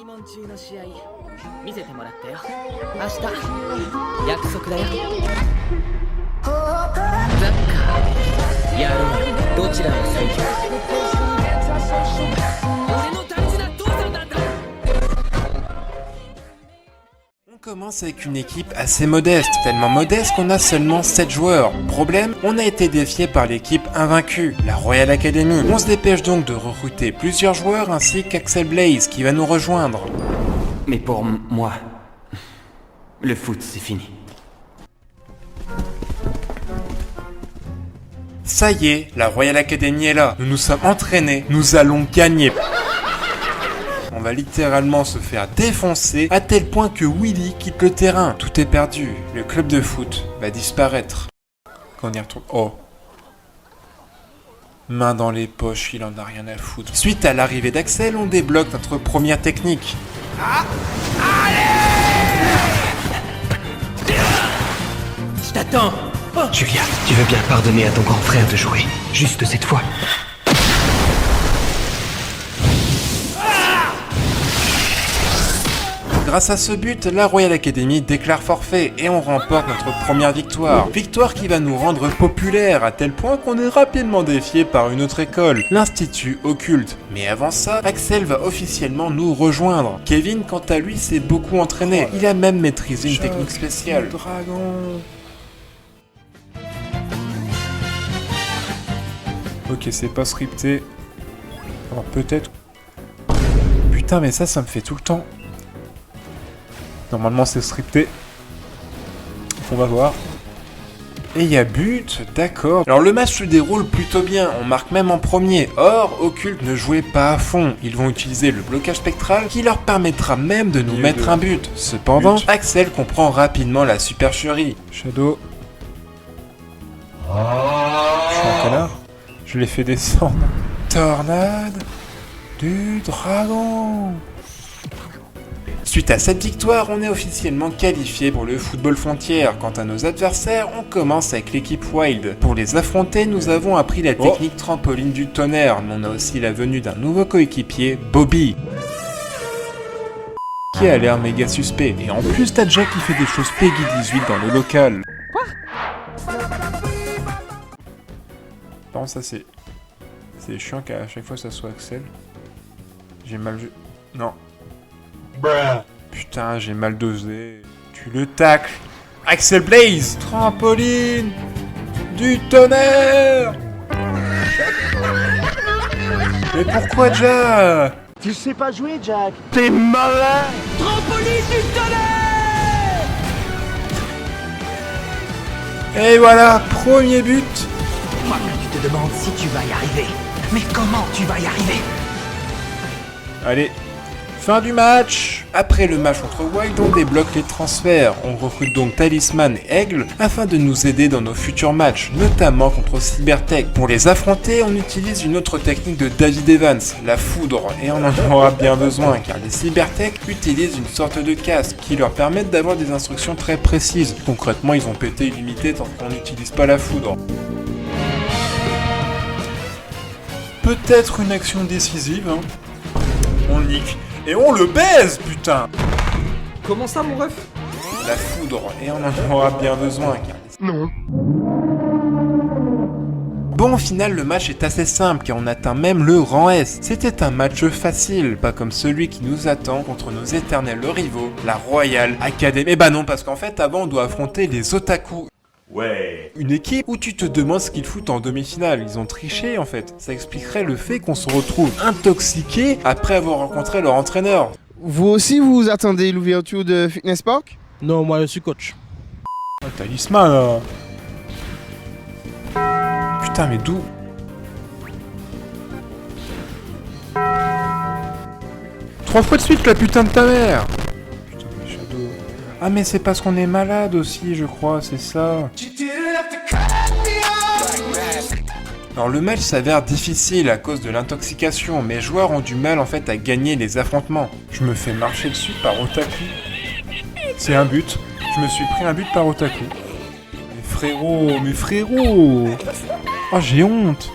問中の試合見せてもらったよ。明日約束だよ。ザッカーやろうよ。どちらが最強？俺の大事な父さんなんだ。On commence avec une équipe assez modeste, tellement modeste qu'on a seulement 7 joueurs. Problème, on a été défié par l'équipe invaincue, la Royal Academy. On se dépêche donc de recruter plusieurs joueurs ainsi qu'Axel Blaze qui va nous rejoindre. Mais pour moi, le foot c'est fini. Ça y est, la Royal Academy est là. Nous nous sommes entraînés, nous allons gagner. On va littéralement se faire défoncer à tel point que Willy quitte le terrain. Tout est perdu. Le club de foot va disparaître. Quand on y retourne... Oh. Main dans les poches, il en a rien à foutre. Suite à l'arrivée d'Axel, on débloque notre première technique. Je t'attends. Oh. Julia, tu veux bien pardonner à ton grand frère de jouer, juste cette fois. Grâce à ce but, la Royal Academy déclare forfait et on remporte notre première victoire. Victoire qui va nous rendre populaires à tel point qu'on est rapidement défié par une autre école, l'Institut Occulte. Mais avant ça, Axel va officiellement nous rejoindre. Kevin, quant à lui, s'est beaucoup entraîné. Il a même maîtrisé une technique spéciale. Dragon. Ok, c'est pas scripté. Alors peut-être... Putain, mais ça me fait tout le temps. Normalement c'est scripté. On va voir. Et il y a but, d'accord. Alors le match se déroule plutôt bien, on marque même en premier. Or, Occulte ne jouait pas à fond. Ils vont utiliser le blocage spectral qui leur permettra même de nous mettre un but. Cependant, Axel comprend rapidement la supercherie. Shadow. Je suis un connard. Je l'ai fait descendre. Tornade du dragon. Suite à cette victoire, on est officiellement qualifié pour le football frontière. Quant à nos adversaires, on commence avec l'équipe Wild. Pour les affronter, nous avons appris la technique trampoline du tonnerre, mais on a aussi la venue d'un nouveau coéquipier, Bobby, qui a l'air méga suspect. Et en plus, t'as Jack qui fait des choses Peggy 18 dans le local. Quoi? Par contre, ça c'est chiant qu'à chaque fois ça soit Axel. J'ai mal vu. Non. Putain, j'ai mal dosé. Tu le tacles. Axel Blaze. Trampoline. Du tonnerre. Mais pourquoi Jack? Tu sais pas jouer, Jack. T'es malin. Trampoline du tonnerre. Et voilà, premier but. Je crois que tu te demandes si tu vas y arriver. Mais comment tu vas y arriver? Allez. Fin du match. Après le match contre Wild, on débloque les transferts. On recrute donc Talisman et Aigle afin de nous aider dans nos futurs matchs, notamment contre Cybertech. Pour les affronter, on utilise une autre technique de David Evans, la foudre, et on en aura bien besoin car les Cybertech utilisent une sorte de casque qui leur permettent d'avoir des instructions très précises. Concrètement, ils vont péter illimité tant qu'on n'utilise pas la foudre. Peut-être une action décisive, hein. On nique. Et on le baise, putain! Comment ça, mon ref? La foudre, et on en aura bien besoin. Non. Bon, au final, le match est assez simple, car on atteint même le rang S. C'était un match facile, pas comme celui qui nous attend contre nos éternels rivaux, la Royal Academy. Eh bah non, parce qu'en fait, avant, on doit affronter les Otaku. Ouais. Une équipe où tu te demandes ce qu'ils foutent en demi-finale. Ils ont triché en fait. Ça expliquerait le fait qu'on se retrouve intoxiqué après avoir rencontré leur entraîneur. Vous aussi, vous attendez l'ouverture de Fitness Park? Non, moi je suis coach. Oh, Talisman là. Putain, mais d'où? Trois fois de suite la putain de ta mère. Putain, mais Shadow. Ah mais c'est parce qu'on est malade aussi, je crois, c'est ça. Alors le match s'avère difficile à cause de l'intoxication, mes joueurs ont du mal en fait à gagner les affrontements. Je me fais marcher dessus par Otaku. C'est un but, je me suis pris un but par Otaku. Mais frérot. Oh j'ai honte.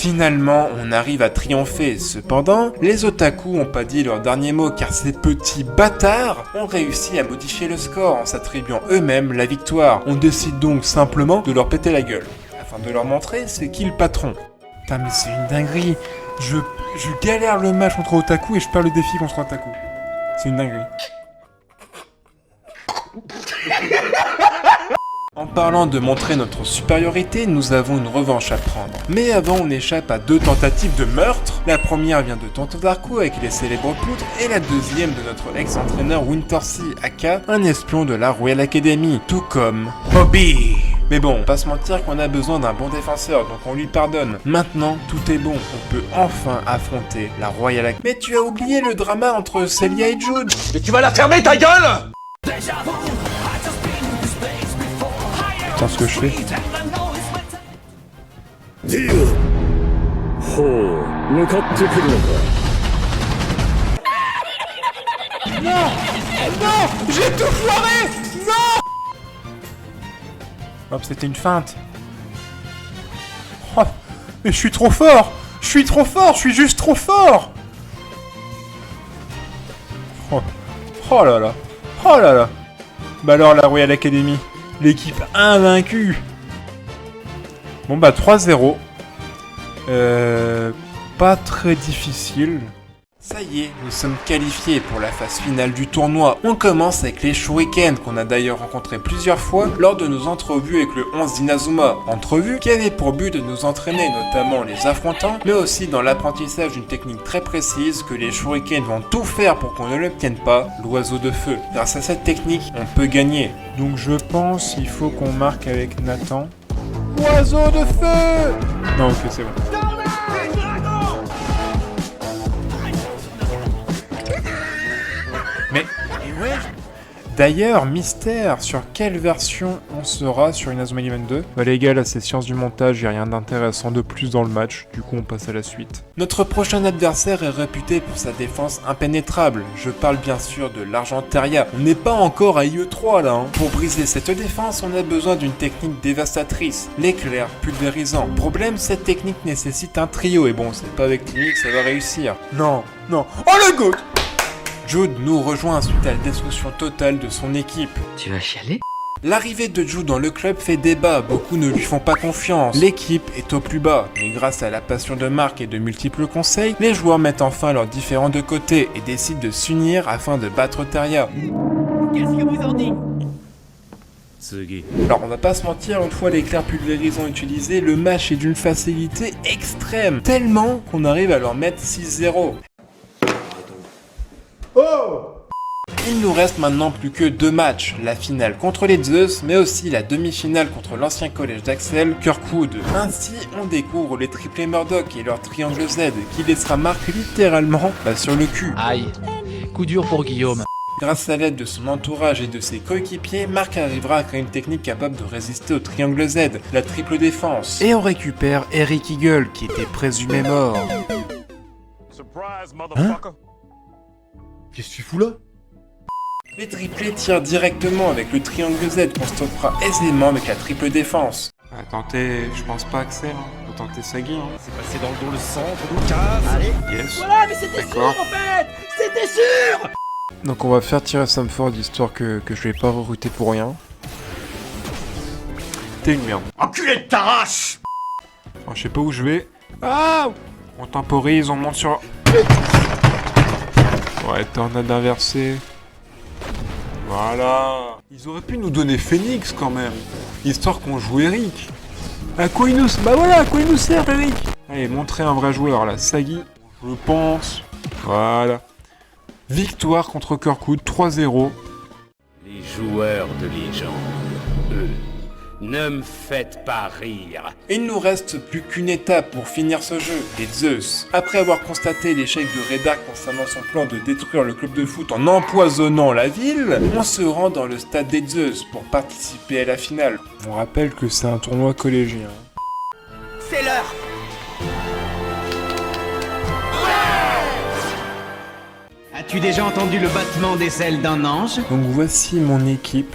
Finalement, on arrive à triompher. Cependant, les otaku ont pas dit leur dernier mot car ces petits bâtards ont réussi à modifier le score en s'attribuant eux-mêmes la victoire. On décide donc simplement de leur péter la gueule, afin de leur montrer c'est qui le patron. Putain mais c'est une dinguerie. Je galère le match contre otaku et je perds le défi contre otaku. C'est une dinguerie. En parlant de montrer notre supériorité, nous avons une revanche à prendre. Mais avant, on échappe à 2 tentatives de meurtre. La première vient de Tonton Darko avec les célèbres poutres, et la deuxième de notre ex-entraîneur Wintersea, aka un espion de la Royal Academy, tout comme Bobby. Mais bon, pas se mentir qu'on a besoin d'un bon défenseur, donc on lui pardonne. Maintenant, tout est bon, on peut enfin affronter la Royal Academy. Mais tu as oublié le drama entre Celia et Jude. Mais tu vas la fermer ta gueule! Putain, ce que je fais. Non! Non! J'ai tout foiré! Non! Hop, c'était une feinte. Oh, mais je suis trop fort! Je suis trop fort! Je suis juste trop fort! Oh, oh là là! Oh là là! Bah alors la Royal Academy, l'équipe invaincue. Bon bah 3-0. Pas très difficile. Ça y est, nous sommes qualifiés pour la phase finale du tournoi. On commence avec les Shurikens qu'on a d'ailleurs rencontrés plusieurs fois lors de nos entrevues avec le 11 d'Inazuma. Entrevues qui avaient pour but de nous entraîner notamment en les affrontant, mais aussi dans l'apprentissage d'une technique très précise que les Shurikens vont tout faire pour qu'on ne l'obtienne pas, l'oiseau de feu. Grâce à cette technique, on peut gagner. Donc je pense qu'il faut qu'on marque avec Nathan. Oiseau de feu! Non, ok, c'est bon. Mais ouais. D'ailleurs, mystère, sur quelle version on sera sur Inazuma Eleven 2? Bah les gars, là c'est science du montage, y'a rien d'intéressant de plus dans le match, du coup on passe à la suite. Notre prochain adversaire est réputé pour sa défense impénétrable, je parle bien sûr de l'Argenteria. On n'est pas encore à IE3 là, hein. Pour briser cette défense, on a besoin d'une technique dévastatrice, l'éclair pulvérisant. Problème, cette technique nécessite un trio, et bon, c'est pas avec Timmy que ça va réussir. Non, non, oh le goût! Jude nous rejoint suite à la destruction totale de son équipe. Tu vas chialer? L'arrivée de Jude dans le club fait débat, beaucoup ne lui font pas confiance. L'équipe est au plus bas, mais grâce à la passion de Mark et de multiples conseils, les joueurs mettent enfin leurs différends de côté et décident de s'unir afin de battre Teria. Qu'est-ce que vous en dites? Alors on va pas se mentir, une fois l'éclair pulvérisant utilisé, le match est d'une facilité extrême, tellement qu'on arrive à leur mettre 6-0. Il nous reste maintenant plus que 2 matchs, la finale contre les Zeus, mais aussi la demi-finale contre l'ancien collège d'Axel, Kirkwood. Ainsi, on découvre les triplés Murdoch et leur triangle Z, qui laissera Mark littéralement sur le cul. Aïe, coup dur pour Guillaume. Grâce à l'aide de son entourage et de ses coéquipiers, Mark arrivera à créer une technique capable de résister au triangle Z, la triple défense. Et on récupère Eric Eagle, qui était présumé mort. Hein? Qu'est-ce que tu fous là? Les triplés tirent directement avec le triangle Z qu'on stoppera aisément avec la triple défense. Tentez, je pense pas Axel, faut tenter Sagi. C'est passé dans le centre, Lucas. Allez. Yes. Voilà, mais c'était sûr D'accord. en fait! C'était sûr! Donc on va faire tirer Samford histoire que je vais pas rerouter pour rien. T'es une merde. Enculé de ta race! Alors, je sais pas où je vais. Ah! On temporise, on monte sur... Ouais, tornade inversée. Voilà. Ils auraient pu nous donner Phoenix quand même, histoire qu'on joue Eric. À quoi il nous... Bah voilà, à quoi il nous sert Eric? Allez, montrer un vrai joueur là, Sagi, je pense. Voilà. Victoire contre Kirkwood, 3-0. Les joueurs de légende, eux, ne me faites pas rire. Il ne nous reste plus qu'une étape pour finir ce jeu, les Zeus. Après avoir constaté l'échec de Redar concernant son plan de détruire le club de foot en empoisonnant la ville, on se rend dans le stade des Zeus pour participer à la finale. On rappelle que c'est un tournoi collégien. C'est l'heure! As-tu déjà entendu le battement des ailes d'un ange? Donc voici mon équipe,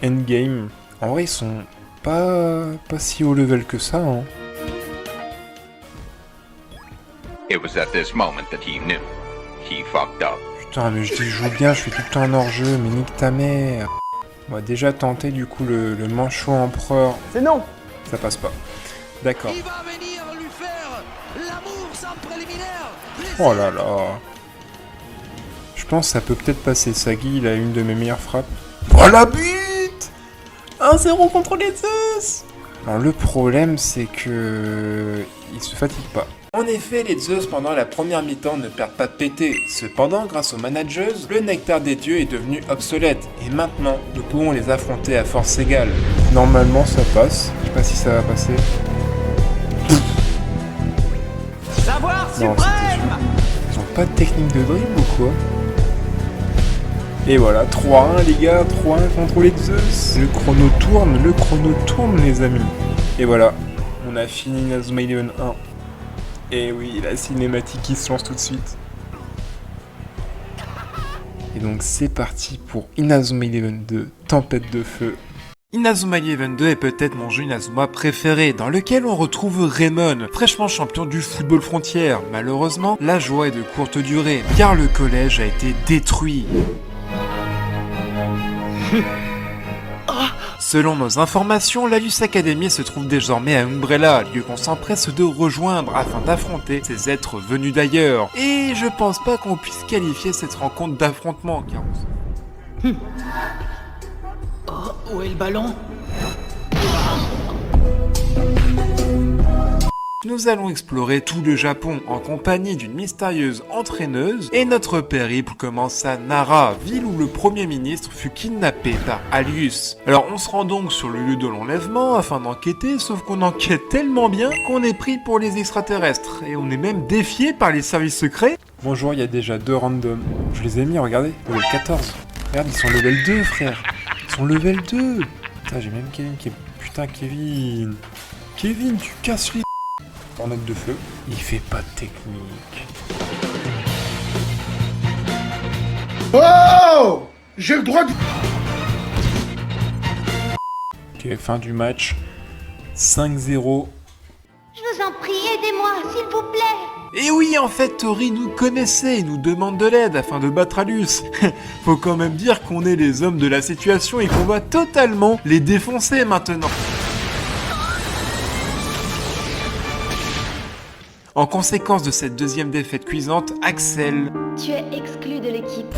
Endgame. En vrai ils sont pas si haut level que ça, hein. It was at this moment that he knew. He fucked up. Putain, mais je dis je joue bien, je suis tout le temps en hors-jeu, mais nique ta mère. On va déjà tenter du coup le manchot empereur. C'est non. Ça passe pas. D'accord. Il va venir lui faire l'amour sans préliminaire. Oh là là. Je pense que ça peut peut-être passer. Sagi, il a une de mes meilleures frappes. Oh la bute 1-0 contre les Zeus. Alors le problème c'est que... il se fatigue pas. En effet, les Zeus pendant la première mi-temps ne perdent pas de PT. Cependant, grâce aux managers, le nectar des dieux est devenu obsolète. Et maintenant, nous pouvons les affronter à force égale. Normalement ça passe. Je sais pas si ça va passer. Savoir Non, c'était sûr. Ils ont pas de technique de dribble ou quoi? Et voilà, 3-1 les gars, 3-1 contre les Zeus. Le chrono tourne les amis. Et voilà, on a fini Inazuma Eleven 1. Et oui, la cinématique qui se lance tout de suite. Et donc c'est parti pour Inazuma Eleven 2, Tempête de Feu. Inazuma Eleven 2 est peut-être mon jeu Inazuma préféré, dans lequel on retrouve Raymond, fraîchement champion du football frontière. Malheureusement, la joie est de courte durée, car le collège a été détruit. Selon nos informations, la Luz Academy se trouve désormais à Umbrella, lieu qu'on s'empresse de rejoindre afin d'affronter ces êtres venus d'ailleurs. Et je pense pas qu'on puisse qualifier cette rencontre d'affrontement, car Où est le ballon? nous allons explorer tout le Japon en compagnie d'une mystérieuse entraîneuse et notre périple commence à Nara, ville où le premier ministre fut kidnappé par Alius. Alors on se rend donc sur le lieu de l'enlèvement afin d'enquêter, sauf qu'on enquête tellement bien qu'on est pris pour les extraterrestres et on est même défié par les services secrets. Bonjour, il y a déjà 2 randoms. Je les ai mis, regardez, level 14. Regarde, ils sont level 2 frère. Ils sont level 2. Putain, j'ai même Kevin qui est... Putain, Kevin, tu casses les... Tornade de feu. Il fait pas de technique. Oh! J'ai le droit de... Ok, fin du match. 5-0. Je vous en prie, aidez-moi, s'il vous plaît. Et oui, en fait, Tori nous connaissait et nous demande de l'aide afin de battre Alius. Faut quand même dire qu'on est les hommes de la situation et qu'on va totalement les défoncer maintenant. En conséquence de cette deuxième défaite cuisante, Axel... Tu es exclu de l'équipe.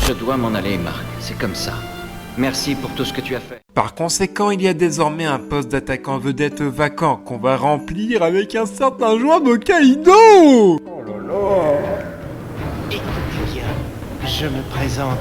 Je dois m'en aller, Marc. C'est comme ça. Merci pour tout ce que tu as fait. Par conséquent, il y a désormais un poste d'attaquant vedette vacant qu'on va remplir avec un certain joueur de Kaido. Oh là là. Écoutez bien, je me présente.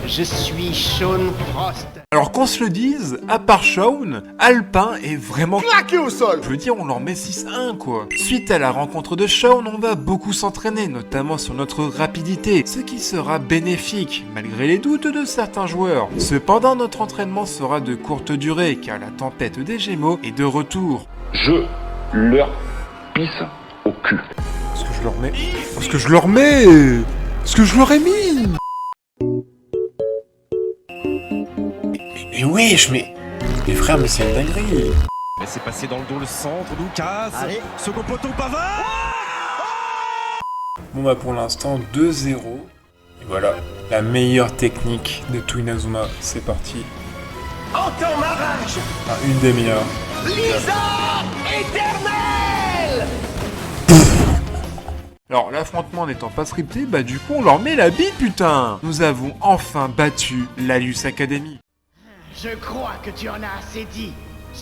Je suis Sean Frost. Alors qu'on se le dise, à part Shaun, Alpin est vraiment Claqué au sol! Je veux dire, on leur met 6-1 quoi. Suite à la rencontre de Shaun, on va beaucoup s'entraîner, notamment sur notre rapidité, ce qui sera bénéfique, malgré les doutes de certains joueurs. Cependant, notre entraînement sera de courte durée, car la tempête des Gémeaux est de retour. Je leur pisse au cul. Est-ce que je leur mets... Est-ce que je leur mets... Est-ce que je leur ai mis... Mais wesh, mais frère, mais c'est une dinguerie. Mais c'est passé dans le dos le centre, Lucas. Allez. Second poteau, Pavard. Bon bah pour l'instant 2-0. Et voilà, la meilleure technique de tout Inazuma, c'est parti. Entends ma rage! Enfin, une des meilleures. Lisa éternelle! Alors l'affrontement n'étant pas scripté, bah du coup on leur met la bite putain. Nous avons enfin battu la Luz Academy. Je crois que tu en as assez dit,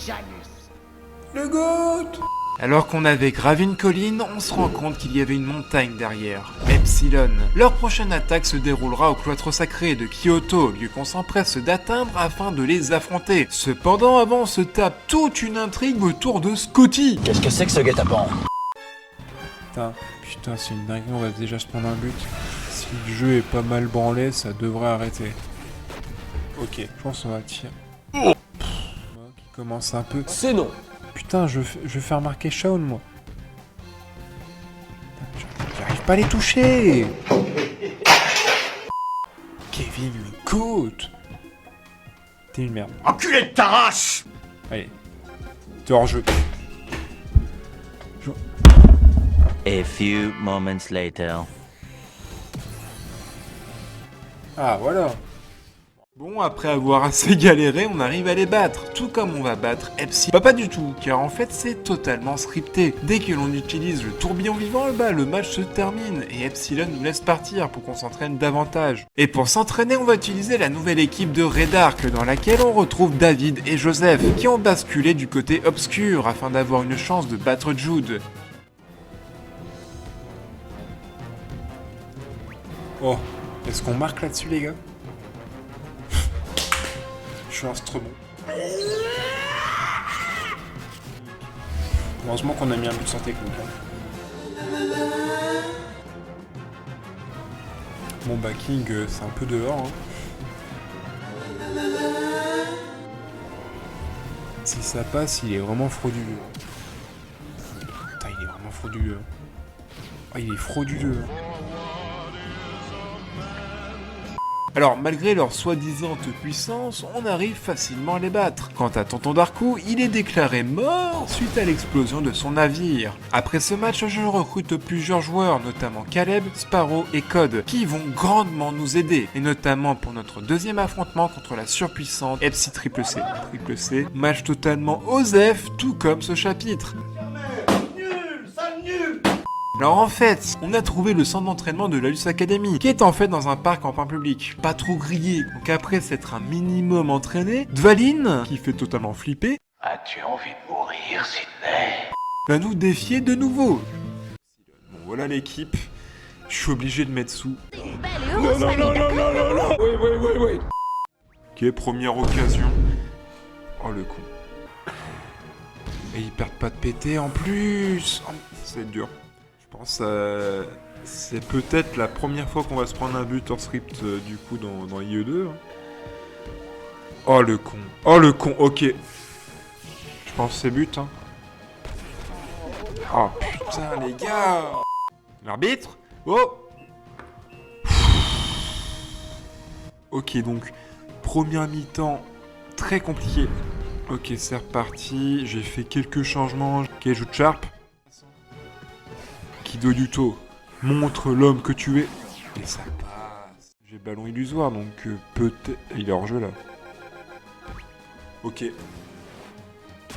Janus. Le GOAT! Alors qu'on avait gravé une colline, on se rend compte qu'il y avait une montagne derrière. Epsilon. Leur prochaine attaque se déroulera au cloître sacré de Kyoto, lieu qu'on s'empresse d'atteindre afin de les affronter. Cependant, avant, on se tape toute une intrigue autour de Scotty. Qu'est-ce que c'est que ce guet-apens? Putain, c'est une dinguerie, on va déjà se prendre un but. Si le jeu est pas mal branlé, ça devrait arrêter. Ok, je pense qu'on va tirer. Qui commence un peu. C'est non. Putain, je vais faire marquer Shaun, moi. J'arrive pas à les toucher. Kevin, le GOAT. T'es une merde. Enculé de ta race! Allez. T'es hors jeu. A few moments later. Ah voilà. Bon, après avoir assez galéré, on arrive à les battre, tout comme on va battre Epsilon. Bah pas du tout, car en fait c'est totalement scripté. Dès que l'on utilise le tourbillon vivant, bah le match se termine et Epsilon nous laisse partir pour qu'on s'entraîne davantage. Et pour s'entraîner, on va utiliser la nouvelle équipe de Red Ark, dans laquelle on retrouve David et Joseph, qui ont basculé du côté obscur afin d'avoir une chance de battre Jude. Oh, est-ce qu'on marque là-dessus les gars? Je suis instrument. Heureusement qu'on a mis un but sans technique. Bon bah King, c'est un peu dehors. Si ça passe, il est vraiment frauduleux. Putain, il est vraiment frauduleux. Ah, il est frauduleux. Alors, malgré leur soi-disant puissance, on arrive facilement à les battre. Quant à Tonton Darko, il est déclaré mort suite à l'explosion de son navire. Après ce match, je recrute plusieurs joueurs, notamment Caleb, Sparrow et Code, qui vont grandement nous aider, et notamment pour notre deuxième affrontement contre la surpuissante Epsi Triple C. Triple C, match totalement osef, tout comme ce chapitre. Alors en fait, on a trouvé le centre d'entraînement de la Luce Academy, qui est en fait dans un parc en plein public, pas trop grillé. Donc après s'être un minimum entraîné, Dvalin, qui fait totalement flipper, As-tu envie de mourir, Sidney? va nous défier de nouveau. Bon voilà l'équipe, je suis obligé de mettre sous. Non. Oui. Ok, première occasion. Oh le con. Et ils perdent pas de PT en plus. Oh, c'est dur. Je pense c'est peut-être la première fois qu'on va se prendre un but hors script du coup dans IE2. Oh le con, ok. Je pense que c'est but. Hein. Oh putain les gars. L'arbitre. Oh. Ok donc, première mi-temps très compliqué. Ok c'est reparti, j'ai fait quelques changements. Ok, joue de Sharp. Kido Yuto, montre l'homme que tu es. Et ça passe. J'ai ballon illusoire, donc peut-être... Il est hors jeu là. Ok.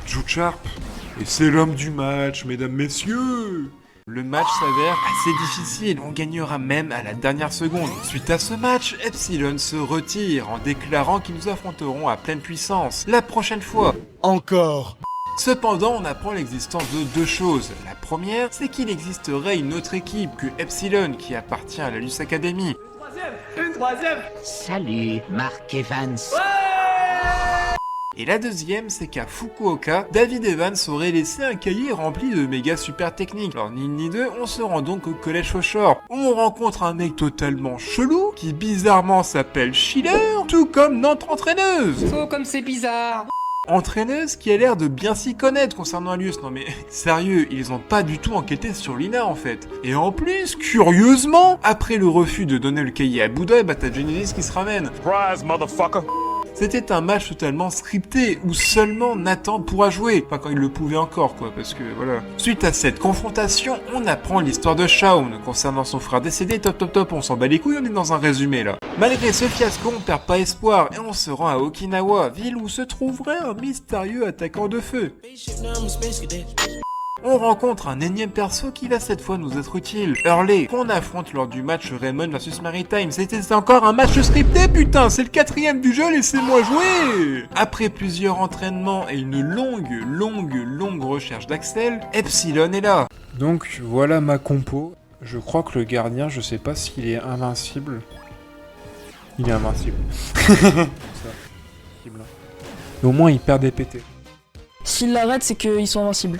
Joue Sharp. Et c'est l'homme du match, mesdames, messieurs. Le match s'avère assez difficile, on gagnera même à la dernière seconde. Suite à ce match, Epsilon se retire en déclarant qu'ils nous affronteront à pleine puissance la prochaine fois. Encore. Cependant, on apprend l'existence de deux choses. La première, c'est qu'il existerait une autre équipe que Epsilon qui appartient à la Luce Academy. Une troisième. Salut, Mark Evans. Et la deuxième, c'est qu'à Fukuoka, David Evans aurait laissé un cahier rempli de méga super techniques. Alors ni une ni deux, on se rend donc au collège Fauchor, où on rencontre un mec totalement chelou, qui bizarrement s'appelle Schiller, tout comme notre entraîneuse. Oh, comme c'est bizarre. Entraîneuse qui a l'air de bien s'y connaître concernant Alius. Non mais, sérieux, ils ont pas du tout enquêté sur Lina en fait. Et en plus, curieusement, après le refus de donner le cahier à Bouddha, bah t'as Genesis qui se ramène. Surprise, motherfucker. C'était un match totalement scripté, où seulement Nathan pourra jouer. Enfin, quand il le pouvait encore, quoi, parce que, voilà. Suite à cette confrontation, on apprend l'histoire de Shaun, concernant son frère décédé, top, on s'en bat les couilles, on est dans un résumé, là. Malgré ce fiasco, on perd pas espoir, et on se rend à Okinawa, ville où se trouverait un mystérieux attaquant de feu. On rencontre un énième perso qui va cette fois nous être utile, Hurley, qu'on affronte lors du match Raymond vs Maritime. C'était encore un match scripté, putain, c'est le 4ème du jeu, laissez-moi jouer. Après plusieurs entraînements et une longue recherche d'Axel, Epsilon est là. Donc voilà ma compo. Je crois que le gardien, je sais pas s'il est invincible. Il est invincible. Mais au moins il perd des PT. S'ils l'arrêtent, c'est qu'ils sont invincibles.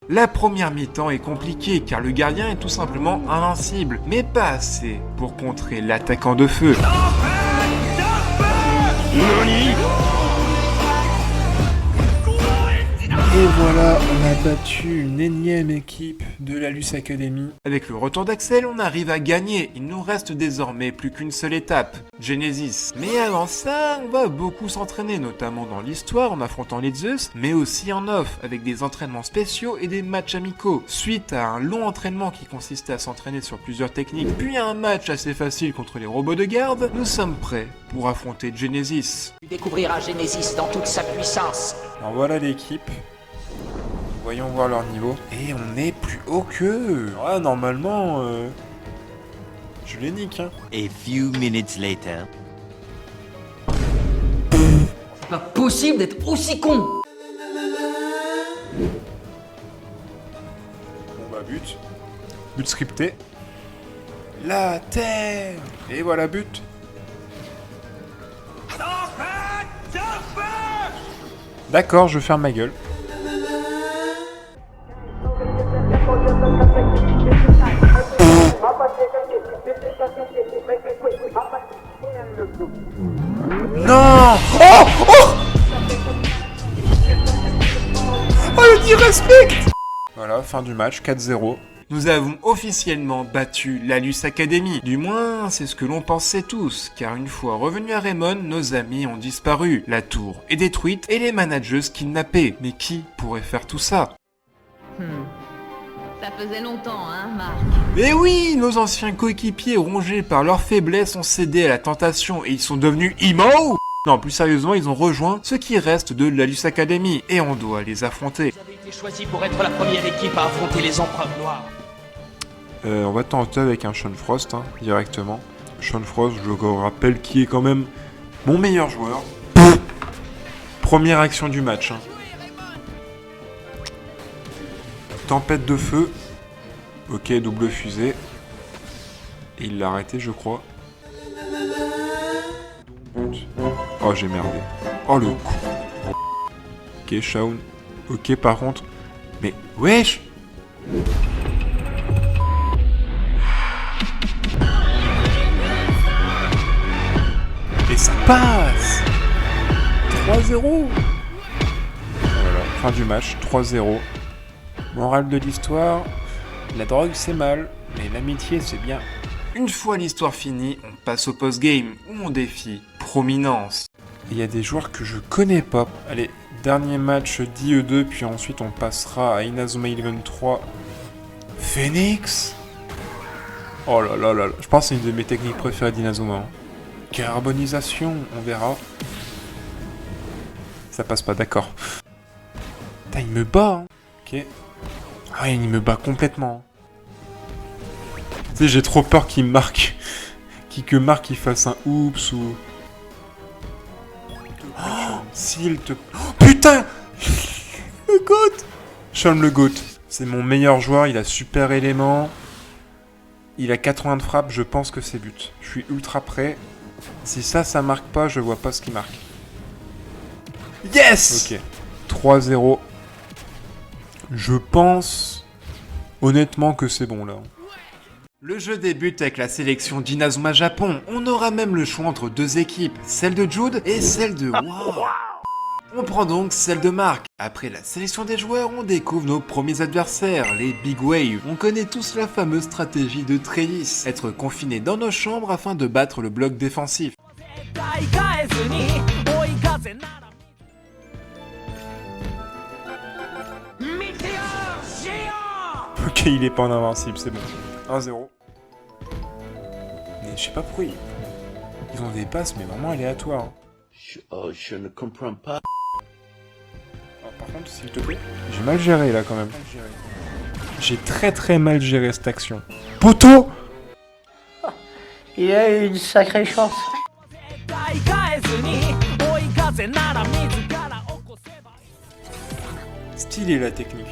La première mi-temps est compliquée car le gardien est tout simplement invincible, mais pas assez pour contrer l'attaquant de feu. Et voilà, on a battu une énième équipe de la Luce Academy. Avec le retour d'Axel, on arrive à gagner. Il nous reste désormais plus qu'une seule étape, Genesis. Mais avant ça, on va beaucoup s'entraîner, notamment dans l'histoire en affrontant les Zeus, mais aussi en off, avec des entraînements spéciaux et des matchs amicaux. Suite à un long entraînement qui consistait à s'entraîner sur plusieurs techniques, puis à un match assez facile contre les robots de garde, nous sommes prêts pour affronter Genesis. Tu découvriras Genesis dans toute sa puissance. Alors voilà l'équipe. Voyons voir leur niveau. Et on est plus haut qu'eux. Ouais, normalement, je les nique, hein. A few minutes later. C'est pas possible d'être aussi con. Bon bah but. But scripté. La terre. Et voilà but. D'accord, je ferme ma gueule. Non. Oh, oh, oh, le disrespect. Voilà, fin du match, 4-0. Nous avons officiellement battu la Luce Academy. Du moins, c'est ce que l'on pensait tous, car une fois revenus à Raymond, nos amis ont disparu. La tour est détruite et les managers kidnappés. Mais qui pourrait faire tout ça? Ça faisait longtemps, hein, Marc? Mais oui, nos anciens coéquipiers rongés par leur faiblesse ont cédé à la tentation et ils sont devenus emo. Non, plus sérieusement, ils ont rejoint ce qui reste de la Luce Academy et on doit les affronter. Vous avez été choisi pour être la première équipe à affronter les empereurs noirs. On va tenter avec un Sean Frost, hein, directement. Sean Frost, je vous rappelle, qui est quand même mon meilleur joueur. Première action du match. Hein. Tempête de feu. Ok, double fusée. Et il l'a arrêté, je crois. Oh, j'ai merdé. Oh, le coup. Ok, Shaun. Ok, par contre. Mais, wesh! Et ça passe! 3-0! Voilà, fin du match, 3-0. Morale de l'histoire, la drogue c'est mal, mais l'amitié c'est bien. Une fois l'histoire finie, on passe au post-game où on défie Prominence. Il y a des joueurs que je connais pas. Allez, dernier match d'IE2, puis ensuite on passera à Inazuma Eleven 3. Phoenix. Oh là là là là, je pense que c'est une de mes techniques préférées d'Inazuma. Hein. Carbonisation, on verra. Ça passe pas, d'accord. Putain, il me bat. Hein. Ok. Ah, il me bat complètement. Tu sais, j'ai trop peur qu'il marque. Que Marc il fasse un oups ou... Oh, s'il te... Oh, putain. Le GOAT. Sean le GOAT. C'est mon meilleur joueur, il a super élément. Il a 80 de frappe, je pense que c'est but. Je suis ultra prêt. Si ça marque pas, je vois pas ce qui marque. Yes. Ok. 3-0. Je pense honnêtement que c'est bon là. Le jeu débute avec la sélection d'Inazuma Japon. On aura même le choix entre deux équipes, celle de Jude et celle de Wow. On prend donc celle de Marc. Après la sélection des joueurs, on découvre nos premiers adversaires, les Big Wave. On connaît tous la fameuse stratégie de Trellis, être confiné dans nos chambres afin de battre le bloc défensif. Ok, il est pas en invincible, c'est bon. 1-0. Mais je sais pas pourquoi ils ont des passes, mais vraiment aléatoires. Je ne comprends pas. Alors, par contre, s'il te plaît, j'ai mal géré là quand même. J'ai très mal géré cette action. Poteau! Il a eu une sacrée chance. Stylé la technique.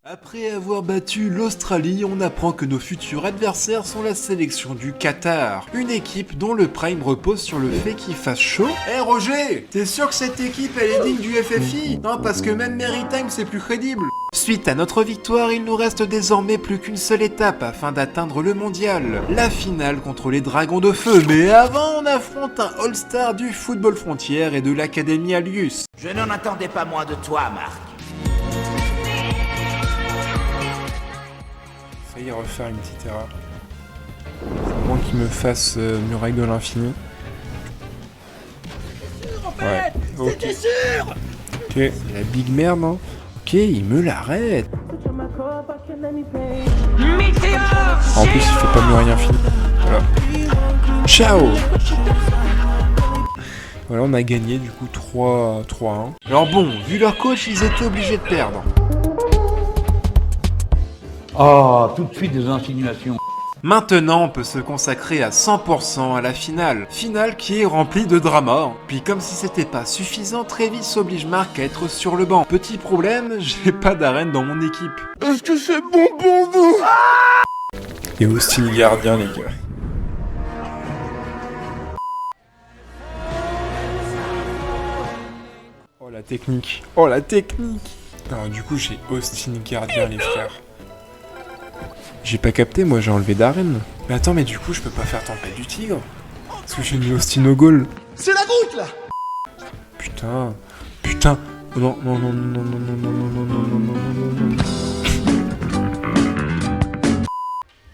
Après avoir battu l'Australie, on apprend que nos futurs adversaires sont la sélection du Qatar. Une équipe dont le prime repose sur le fait qu'il fasse chaud. Eh Roger, t'es sûr que cette équipe elle est digne du FFI? Non, parce que même Maritime c'est plus crédible. Suite à notre victoire, il nous reste désormais plus qu'une seule étape afin d'atteindre le mondial. La finale contre les Dragons de Feu. Mais avant, on affronte un All-Star du football frontière et de l'Académie Alius. Je n'en attendais pas moins de toi, Marc. failli refaire une petite erreur. Faut moins qu'il me fasse muraille de l'infini. Ouais, ok. Ok, la big merde, hein. Ok, il me l'arrête. En plus, il fait pas muraille infini. Voilà. Ciao. Voilà, on a gagné du coup 3-1. Alors bon, vu leur coach, ils étaient obligés de perdre. Oh, tout de suite des insinuations. Maintenant, on peut se consacrer à 100% à la finale. Finale qui est remplie de drama. Puis comme si c'était pas suffisant, Travis oblige Mark à être sur le banc. Petit problème, j'ai pas d'arène dans mon équipe. Est-ce que c'est bon pour vous? Et Austin gardien, les gars. Oh la technique. Oh la technique. Alors du coup, j'ai Austin gardien, les frères. J'ai pas capté, moi j'ai enlevé Darren. Mais attends, mais du coup je peux pas faire Tempête du Tigre? Parce que j'ai mis Austin au goal. C'est la goutte là. Putain. Putain. Non, non, non, non, non, non, non, non, non, non, non, non, non, non.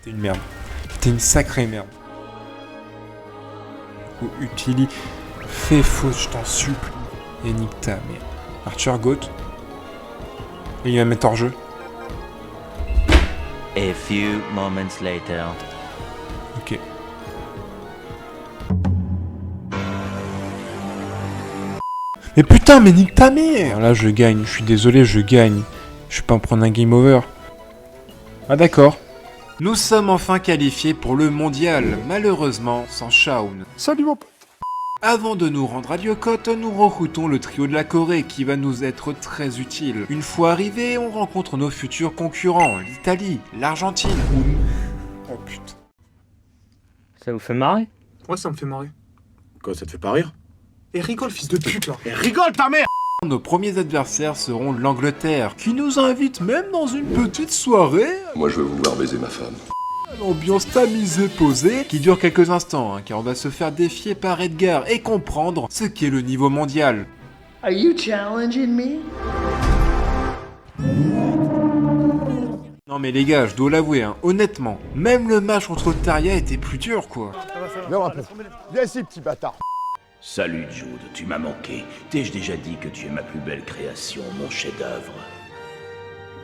T'es une merde. T'es une sacrée merde. Ou Utili. Fais faute, je t'en supplie. Et nique ta merde. Archer Goat. Et il va mettre hors jeu. A few moments later. Ok. Mais putain, mais nique ta mère! Là, je gagne. Je suis désolé, je gagne. Je vais pas me prendre un game over. Ah d'accord. Nous sommes enfin qualifiés pour le mondial. Malheureusement, sans Shaun. Salut mon pote. Avant de nous rendre à Lyokot, nous recrutons le trio de la Corée qui va nous être très utile. Une fois arrivés, on rencontre nos futurs concurrents, l'Italie, l'Argentine. Oh putain. Ça vous fait marrer? Ouais, ça me fait marrer. Quoi, ça te fait pas rire? Et rigole, fils de pute là. Et rigole ta mère! Nos premiers adversaires seront l'Angleterre, qui nous invite même dans une petite soirée. Moi, je veux vous voir baiser ma femme. L'ambiance tamisée posée, qui dure quelques instants, hein, car on va se faire défier par Edgar et comprendre ce qu'est le niveau mondial. Are you challenging me? Non mais les gars, je dois l'avouer, hein, honnêtement, même le match contre Taria était plus dur quoi. Viens un peu. Viens ici, petit bâtard. Salut Jude, tu m'as manqué. T'ai-je déjà dit que tu es ma plus belle création, mon chef-d'œuvre?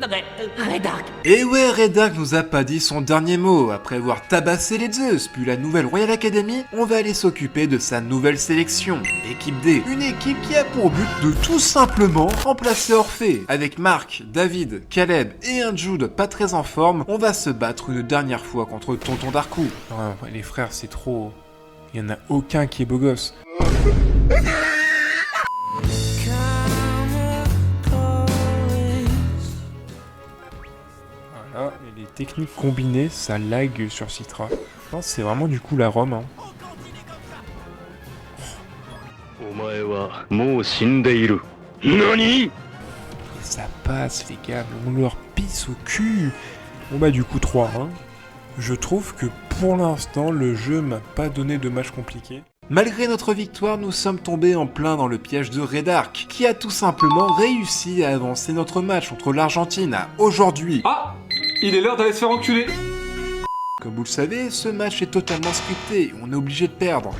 Redark. Et ouais, Redark nous a pas dit son dernier mot. Après avoir tabassé les Zeus, puis la nouvelle Royal Academy, on va aller s'occuper de sa nouvelle sélection, l'équipe D. Une équipe qui a pour but de tout simplement remplacer Orphée. Avec Mark, David, Caleb et un Jude pas très en forme, on va se battre une dernière fois contre Tonton Darkou. Non, les frères, c'est trop... Il y en a aucun qui est beau gosse. Voilà, et les techniques combinées, ça lag sur Citra. Non, c'est vraiment du coup la Rome. Hein. Et ça passe les gars, on leur pisse au cul. Bon bah du coup 3, hein. Je trouve que pour l'instant, le jeu m'a pas donné de match compliqué. Malgré notre victoire, nous sommes tombés en plein dans le piège de Redark, qui a tout simplement réussi à avancer notre match contre l'Argentine à aujourd'hui. Ah! Il est l'heure d'aller se faire enculer! Comme vous le savez, ce match est totalement scripté et on est obligé de perdre.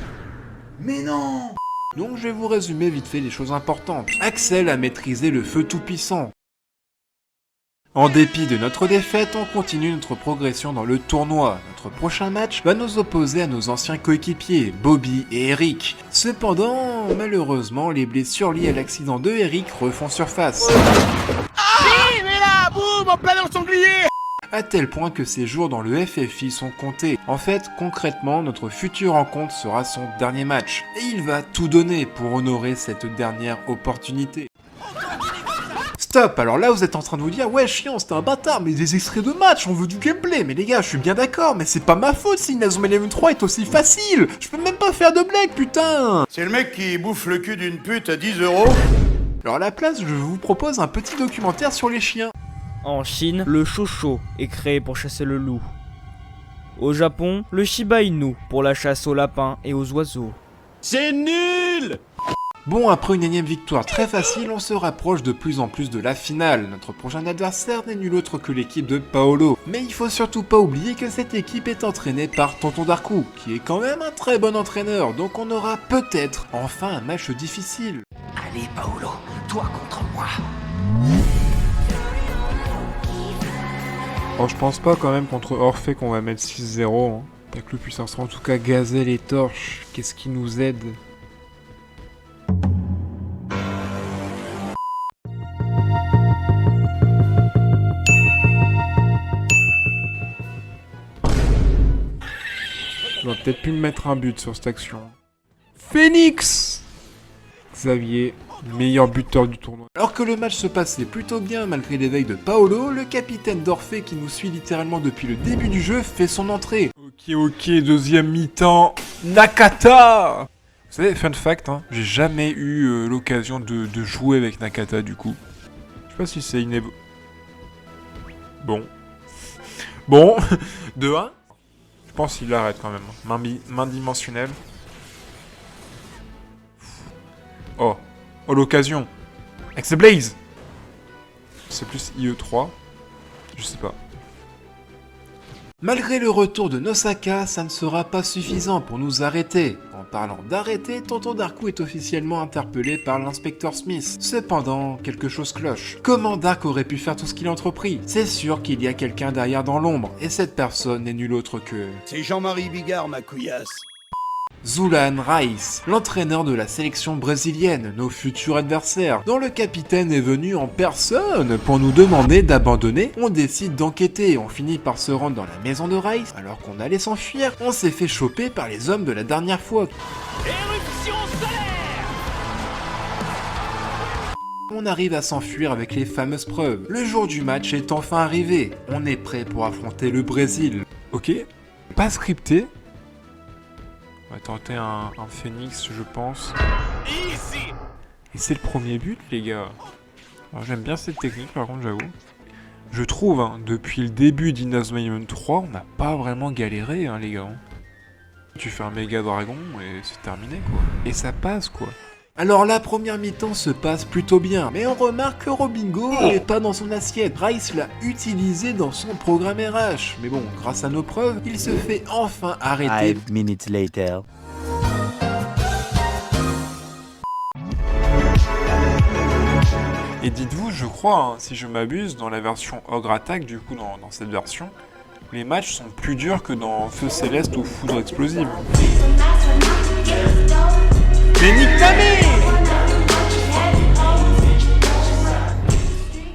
Mais non! Donc je vais vous résumer vite fait les choses importantes. Axel a maîtrisé le feu tout-puissant. En dépit de notre défaite, on continue notre progression dans le tournoi. Notre prochain match va nous opposer à nos anciens coéquipiers, Bobby et Eric. Cependant, malheureusement, les blessures liées à l'accident de Eric refont surface. Ah! Mais là, boum, en plein dans le sanglier! À tel point que ses jours dans le FFI sont comptés. En fait, concrètement, notre future rencontre sera son dernier match. Et il va tout donner pour honorer cette dernière opportunité. Stop, alors là vous êtes en train de vous dire, ouais chiant, c'était un bâtard, mais des extraits de match, on veut du gameplay. Mais les gars, je suis bien d'accord, mais c'est pas ma faute si Inazuma Eleven 3 est aussi facile. Je peux même pas faire de blague, putain. C'est le mec qui bouffe le cul d'une pute à 10 €. Alors à la place, je vous propose un petit documentaire sur les chiens. En Chine, le shosho est créé pour chasser le loup. Au Japon, le Shiba Inu pour la chasse aux lapins et aux oiseaux. C'est nul! Bon, après une énième victoire très facile, on se rapproche de plus en plus de la finale. Notre prochain adversaire n'est nul autre que l'équipe de Paolo. Mais il faut surtout pas oublier que cette équipe est entraînée par Tonton Darkou, qui est quand même un très bon entraîneur, donc on aura peut-être enfin un match difficile. Allez, Paolo, toi contre moi. Oh, je pense pas quand même contre Orphée qu'on va mettre 6-0. Hein. Avec le puissance 3, en tout cas gazer les torches, qu'est-ce qui nous aide? J'aurais peut-être pu me mettre un but sur cette action. Phoenix! Xavier, meilleur buteur du tournoi. Alors que le match se passait plutôt bien malgré l'éveil de Paolo, le capitaine d'Orphée qui nous suit littéralement depuis le début du jeu fait son entrée. Ok, deuxième mi-temps, Nakata! Vous savez, fun fact, hein, j'ai jamais eu l'occasion de jouer avec Nakata du coup. Je sais pas si c'est une Bon. 2-1. Je pense qu'il arrête quand même. Main dimensionnelle. Oh, l'occasion. Ex-Blaze. C'est plus IE3. Je sais pas. Malgré le retour de Nosaka, ça ne sera pas suffisant pour nous arrêter. En parlant d'arrêter, Tonton Darkou est officiellement interpellé par l'inspecteur Smith. Cependant, quelque chose cloche. Comment Dark aurait pu faire tout ce qu'il a entrepris? C'est sûr qu'il y a quelqu'un derrière dans l'ombre, et cette personne n'est nul autre que... C'est Jean-Marie Bigard, ma couillasse. Zulan Rice, l'entraîneur de la sélection brésilienne, nos futurs adversaires, dont le capitaine est venu en personne pour nous demander d'abandonner. On décide d'enquêter, on finit par se rendre dans la maison de Rice, alors qu'on allait s'enfuir, on s'est fait choper par les hommes de la dernière fois. Éruption solaire! On arrive à s'enfuir avec les fameuses preuves. Le jour du match est enfin arrivé, on est prêt pour affronter le Brésil. Ok, pas scripté. On va tenter un Phoenix, je pense. Ici! Et c'est le premier but, les gars. Alors, j'aime bien cette technique, par contre, j'avoue. Je trouve, hein, depuis le début d'Inazuma 3, on n'a pas vraiment galéré, hein, les gars. Tu fais un méga dragon et c'est terminé, quoi. Et ça passe, quoi. Alors la première mi-temps se passe plutôt bien, mais on remarque que Robingo n'est pas dans son assiette. Rice l'a utilisé dans son programme RH. Mais bon, grâce à nos preuves, il se fait enfin arrêter. 5 minutes later. Et dites-vous, je crois, hein, si je m'abuse, dans la version Ogre Attack, du coup dans cette version, les matchs sont plus durs que dans Feu Céleste ou Foudre Explosive. Mais nique ta mère!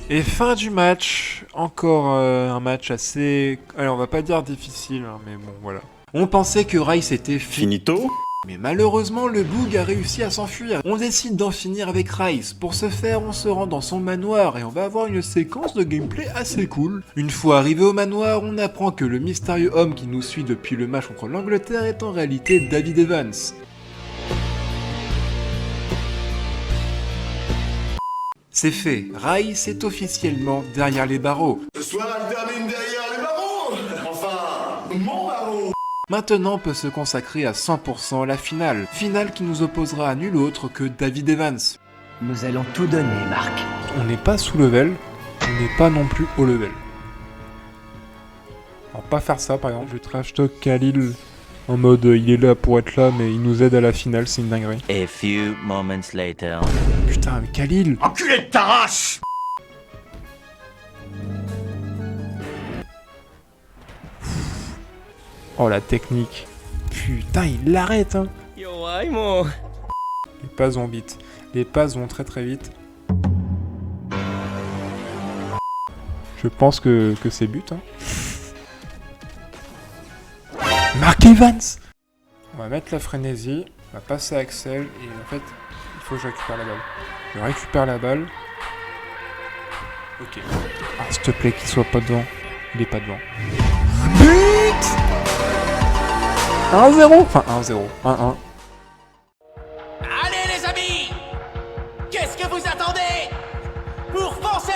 Et fin du match, encore un match assez... Allez, on va pas dire difficile, hein, mais bon, voilà. On pensait que Rice était Finito? Mais malheureusement, le Boog a réussi à s'enfuir. On décide d'en finir avec Rice. Pour ce faire, on se rend dans son manoir et on va avoir une séquence de gameplay assez cool. Une fois arrivé au manoir, on apprend que le mystérieux homme qui nous suit depuis le match contre l'Angleterre est en réalité David Evans. C'est fait, Rice est officiellement derrière les barreaux. Ce soir, elle termine derrière les barreaux. Enfin, mon barreau. Maintenant peut se consacrer à 100% à la finale. Finale qui nous opposera à nul autre que David Evans. Nous allons tout donner, Marc. On n'est pas sous level, on n'est pas non plus haut level. On va pas faire ça par exemple, je trash talk Khalil en mode il est là pour être là mais il nous aide à la finale, c'est une dinguerie. A few moments later. Putain mais Khalil! Enculé de ta race! Oh la technique. Putain il l'arrête hein! Les passes vont vite. Les passes vont très très vite. Je pense que c'est but hein. Mark Evans! On va mettre la frénésie, on va passer à Axel et en fait il faut que je récupère la balle. Je récupère la balle. Ok. Ah s'il te plaît qu'il soit pas devant. Il est pas devant. But! 1-0. Enfin 1-0. 1-1. Allez les amis! Qu'est-ce que vous attendez? Pour foncer!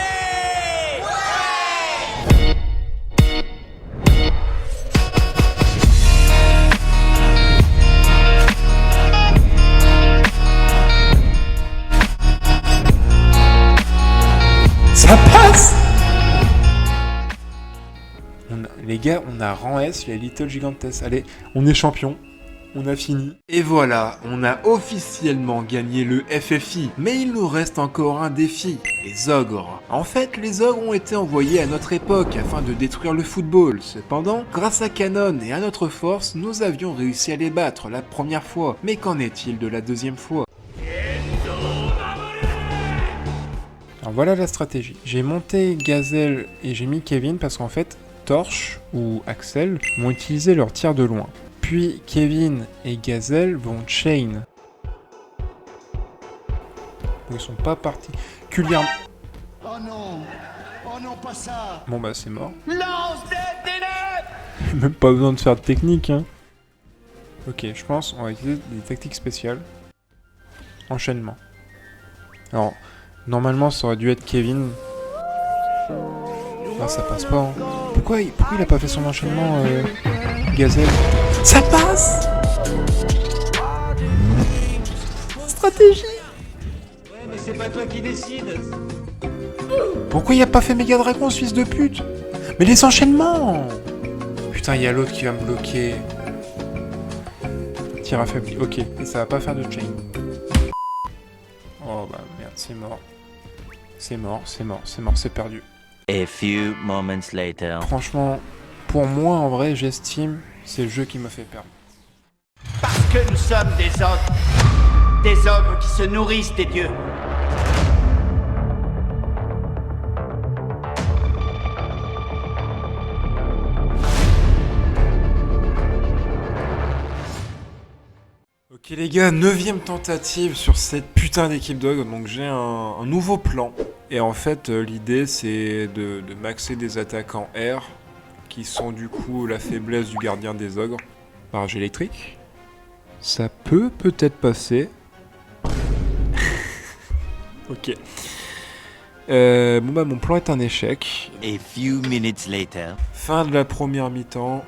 les gars, on a rang S, les Little Gigantes. Allez, on est champion. On a fini. Et voilà, on a officiellement gagné le FFI. Mais il nous reste encore un défi, les ogres. En fait, les ogres ont été envoyés à notre époque afin de détruire le football. Cependant, grâce à Canon et à notre force, nous avions réussi à les battre la première fois. Mais qu'en est-il de la deuxième fois? Alors voilà la stratégie. J'ai monté Gazelle et j'ai mis Kevin parce qu'en fait, Torche ou Axel vont utiliser leur tir de loin. Puis Kevin et Gazelle vont chain. Ils sont pas particulièrement... Oh non! Oh non, pas ça! Bon bah c'est mort. Lance des ténèbres! Même pas besoin de faire de technique, hein. Ok, je pense on va utiliser des tactiques spéciales. Enchaînement. Alors, normalement ça aurait dû être Kevin. Ah ça passe pas, hein. Pourquoi il a pas fait son enchaînement, Gazelle? Ça passe! Stratégie! Ouais, mais c'est pas toi qui décide. Pourquoi il a pas fait Méga Dragon, ce fils de pute? Mais les enchaînements! Putain, il y a l'autre qui va me bloquer. Tir affaibli, ok. Et ça va pas faire de chain. Oh bah merde, c'est mort. C'est mort, c'est mort, c'est mort, c'est perdu. A few moments later. Franchement, pour moi, en vrai, j'estime, c'est le jeu qui m'a fait perdre. Parce que nous sommes des ogres. Des ogres qui se nourrissent des dieux. Ok les gars, 9ème tentative sur cette putain d'équipe d'ogres, donc j'ai un nouveau plan. Et en fait, l'idée c'est de maxer des attaques en air, qui sont du coup la faiblesse du gardien des ogres. Barrage électrique. Ça peut peut-être passer. Ok. Bon bah mon plan est un échec. A few minutes later. Fin de la première mi-temps.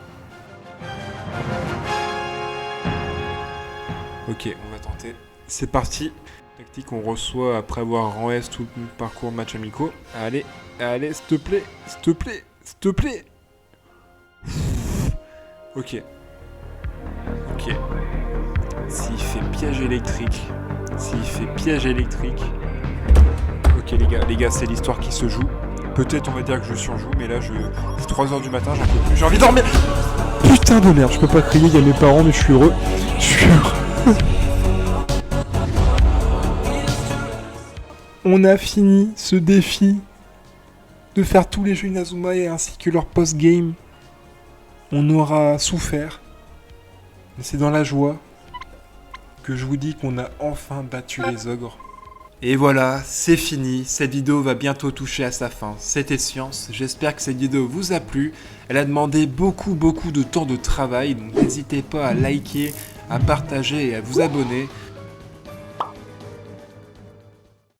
Ok, on va tenter. C'est parti. Tactique, on reçoit après avoir rang S tout le parcours match amicaux. Allez, allez, s'il te plaît, s'il te plaît, s'il te plaît. Ok. Ok. S'il fait piège électrique. S'il fait piège électrique. Ok les gars, c'est l'histoire qui se joue. Peut-être on va dire que je surjoue, mais là c'est 3h du matin, j'en peux plus. J'ai envie de dormir. Putain de merde, je peux pas crier, il y a mes parents, mais je suis heureux. Je suis heureux. On a fini ce défi de faire tous les jeux Inazuma et ainsi que leur post-game. On aura souffert, mais c'est dans la joie que je vous dis qu'on a enfin battu les ogres. Et voilà, c'est fini, cette vidéo va bientôt toucher à sa fin. C'était Science, j'espère que cette vidéo vous a plu. Elle a demandé beaucoup de temps de travail, donc n'hésitez pas à liker, à partager et à vous abonner.